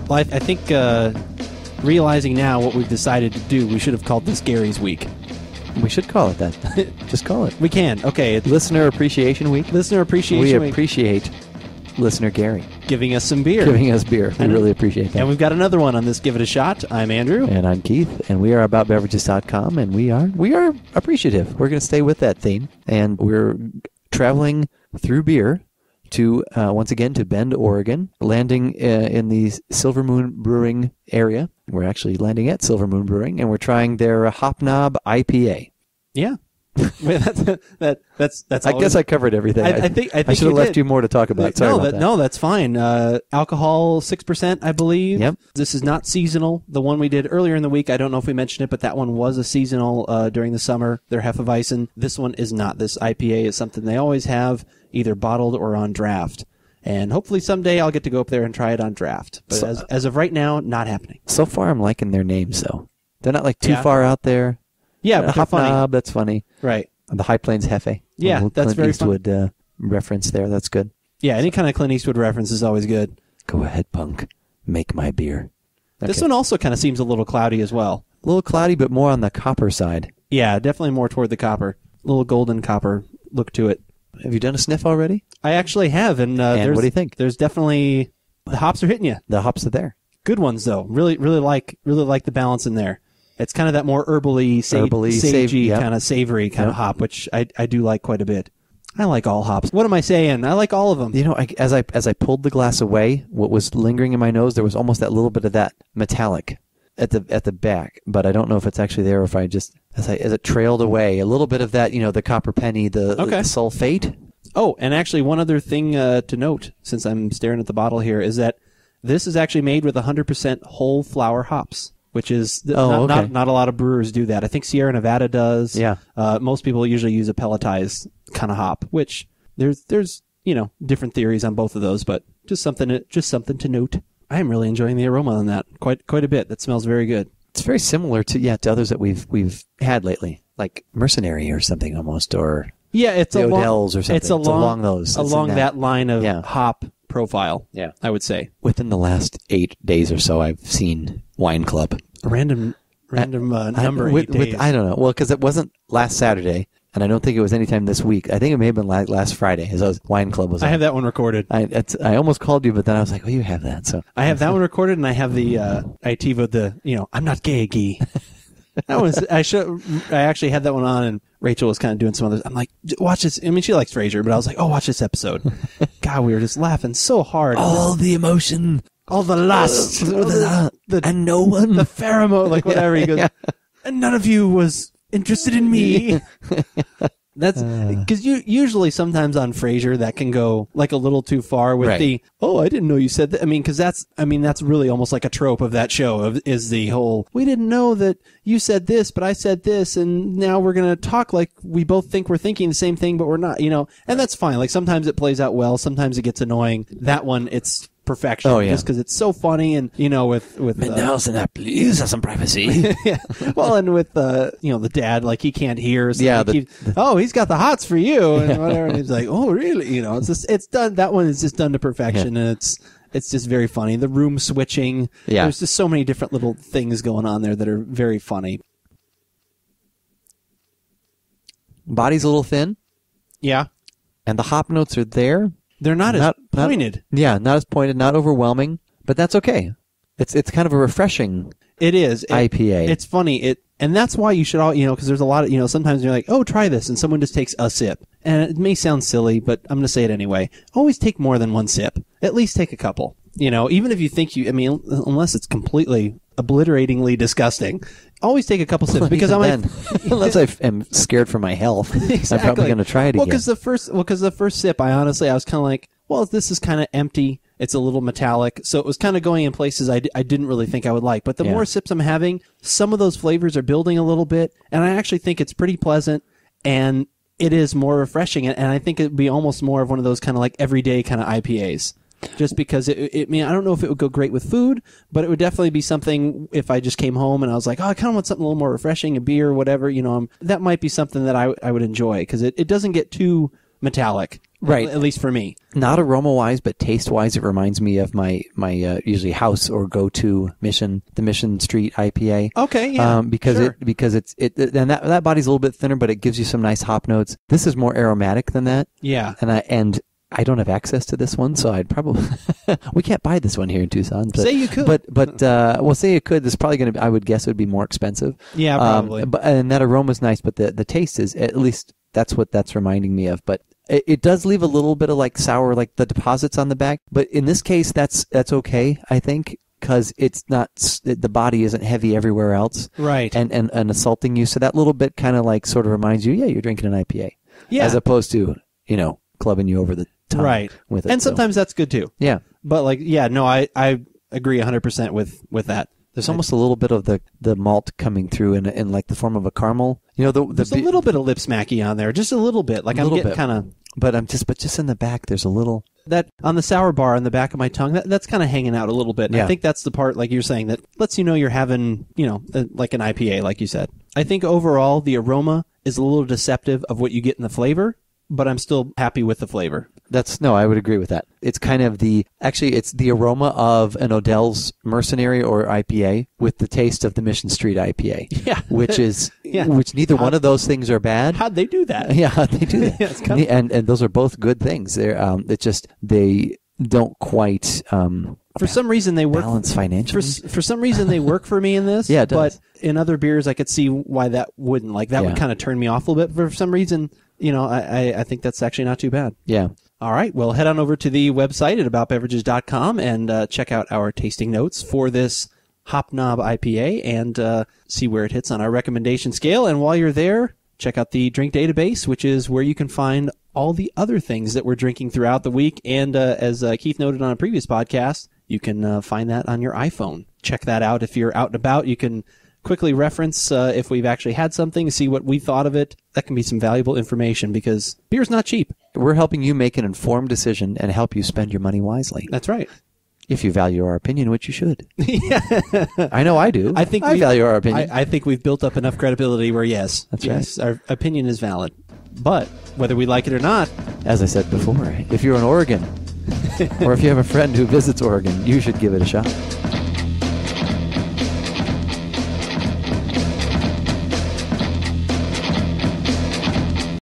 Well, I think realizing now what we've decided to do, we should have called this Gary's Week. We should call it that. Just call it. We can. Okay. Listener Appreciation Week. Listener Appreciation Week. We appreciate listener Gary. Giving us some beer. Giving us beer. We really appreciate that. And we've got another one on this Give It a Shot. I'm Andrew. And I'm Keith. And we are AboutBeverages.com. And we are appreciative. We're going to stay with that theme. And we're traveling through beer to, once again, to Bend, Oregon, landing in the Silver Moon Brewing area. We're actually landing at Silver Moon Brewing, and we're trying their Hop Knob IPA. Yeah. that's I guess I covered everything. I think I should have left you more to talk about. Sorry about that. No, that's fine. Alcohol 6%, I believe. Yep. This is not seasonal. The one we did earlier in the week, I don't know if we mentioned it, but that one was a seasonal during the summer. They're Hefeweizen. This one is not. This IPA is something they always have, either bottled or on draft. And hopefully someday I'll get to go up there and try it on draft. But as of right now, not happening. So far, I'm liking their names, though. They're not like too far out there. Yeah, but Hop they're funny. Knob, that's funny. Right. The High Plains Hefe. Yeah, that's Clint very Eastwood reference there. That's good. Yeah, any kind of Clint Eastwood reference is always good. Go ahead, punk. Make my beer. Okay. This one also kind of seems a little cloudy as well. A little cloudy, but more on the copper side. Yeah, definitely more toward the copper. A little golden copper look to it. Have you done a sniff already? I actually have, and what do you think? There's definitely the hops are hitting you. The hops are there. Good ones though. Really like the balance in there. It's kind of that more herbally, sagey kind of savory kind of hop, which I do like quite a bit. I like all hops. What am I saying? I like all of them. You know, as I pulled the glass away, what was lingering in my nose, there was almost that little bit of that metallic at the back, but I don't know if it's actually there or if I just as it trailed away, a little bit of that, the copper penny, the sulfate. Oh, and actually one other thing to note, since I'm staring at the bottle here, is that this is actually made with 100% whole flower hops, which is not a lot of brewers do that. I think Sierra Nevada does. Yeah. Most people usually use a pelletized kind of hop, which there's different theories on both of those, but just something to note. I am really enjoying the aroma on that quite a bit. That smells very good. It's very similar to others that we've had lately, like Mercenary or something almost, or it's the Odell's or something. It's along those. Along that line of hop profile. Yeah, I would say within the last 8 days or so, I've seen Wine Club. A random number. 8 days. I don't know. Well, because it wasn't last Saturday. And I don't think it was any time this week. I think it may have been last Friday as Wine Club was on. I have that one recorded. I almost called you, but then I was like, oh, you have that. So I have that one recorded, and I have the I TiVoed I'm not gay. That was I actually had that one on, and Rachel was kind of doing some others. I'm like, watch this. I mean, she likes Frasier, but I was like, oh, watch this episode. God, we were just laughing so hard. All the emotion. All the lust. And no one. The pheromone, like whatever. He goes, and none of you was interested in me. That's because usually sometimes on Frasier that can go like a little too far with I didn't know you said that. I mean, because that's really almost like a trope of that show is the whole, we didn't know that you said this, but I said this, and now we're going to talk like we both think we're thinking the same thing, but we're not, and that's fine. Like sometimes it plays out well. Sometimes it gets annoying. That one, it's perfection. Oh, yeah. Just because it's so funny, and with please have some privacy. Yeah. Well, and with the dad, like he can't hear. So he's got the hots for you and whatever. And he's like, oh really? It's done. That one is just done to perfection, and it's just very funny. The room switching. Yeah. There's just so many different little things going on there that are very funny. Body's a little thin. Yeah. And the hop notes are there. They're not as pointed. Not as pointed, not overwhelming, but that's okay. It's kind of a refreshing. It is IPA. It's funny. And that's why you should all because there's a lot of sometimes you're like, oh, try this, and someone just takes a sip, and it may sound silly, but I'm going to say it anyway. Always take more than one sip. At least take a couple. Even if you think unless it's completely obliteratingly disgusting, always take a couple sips because unless I am scared for my health, exactly. I'm probably going to try it again. Because the first sip, I was kind of like, well, this is kind of empty. It's a little metallic, so it was kind of going in places I didn't really think I would like. But the more sips I'm having, some of those flavors are building a little bit, and I actually think it's pretty pleasant, and it is more refreshing. And I think it'd be almost more of one of those kind of like everyday kind of IPAs. Just because I don't know if it would go great with food, but it would definitely be something if I just came home and I was like, oh, I kind of want something a little more refreshing, a beer or whatever, that might be something that I would enjoy because it doesn't get too metallic. Right. At least for me. Not aroma-wise, but taste-wise, it reminds me of my usually house or go-to the Mission Street IPA. Okay, yeah. Because and that body's a little bit thinner, but it gives you some nice hop notes. This is more aromatic than that. Yeah. And I don't have access to this one, so I'd probably we can't buy this one here in Tucson. But, say you could, but well, say you could. This is probably going to. I would guess it would be more expensive. Yeah, probably. And that aroma's nice, but the taste is, at least that's what that's reminding me of. But it does leave a little bit of like sour, like the deposits on the back. But in this case, that's okay, I think, because it's not, the body isn't heavy everywhere else, right? And assaulting you. So that little bit kind of like sort of reminds you, yeah, you're drinking an IPA, as opposed to clubbing you over the tongue, right? With it. And sometimes that's good too. Yeah, but I agree 100% with that. There's almost a little bit of the malt coming through in like the form of a caramel. There's a little bit of lip smacky on there, just a little bit. Like I'm getting kind of, but just in the back, there's a little that on the sour bar on the back of my tongue. That's kind of hanging out a little bit. And I think that's the part, like you're saying, that lets you know you're having, like an IPA, like you said. I think overall the aroma is a little deceptive of what you get in the flavor, but I'm still happy with the flavor. I would agree with that. It's kind of it's the aroma of an Odell's Mercenary or IPA with the taste of the Mission Street IPA. Yeah. Which neither one of those things are bad. How'd they do that? Yeah, they do that. And those are both good things. They're it's just they don't quite for some reason they work balance financially. For some reason they work for me in this. Yeah, it does. But in other beers I could see why that wouldn't. Like that would kind of turn me off a little bit. For some reason, I think that's actually not too bad. Yeah. All right. Well, head on over to the website at AboutBeverages.com and check out our tasting notes for this Hop Knob IPA and see where it hits on our recommendation scale. And while you're there, check out the drink database, which is where you can find all the other things that we're drinking throughout the week. And as Keith noted on a previous podcast, you can find that on your iPhone. Check that out if you're out and about. You can quickly reference if we've actually had something, see what we thought of it. That can be some valuable information because beer's not cheap. We're helping you make an informed decision and help you spend your money wisely. That's right. If you value our opinion, which you should. Yeah. I know I do. I value our opinion. I think we've built up enough credibility where That's right. Our opinion is valid. But whether we like it or not, as I said before, if you're in Oregon or if you have a friend who visits Oregon, you should give it a shot.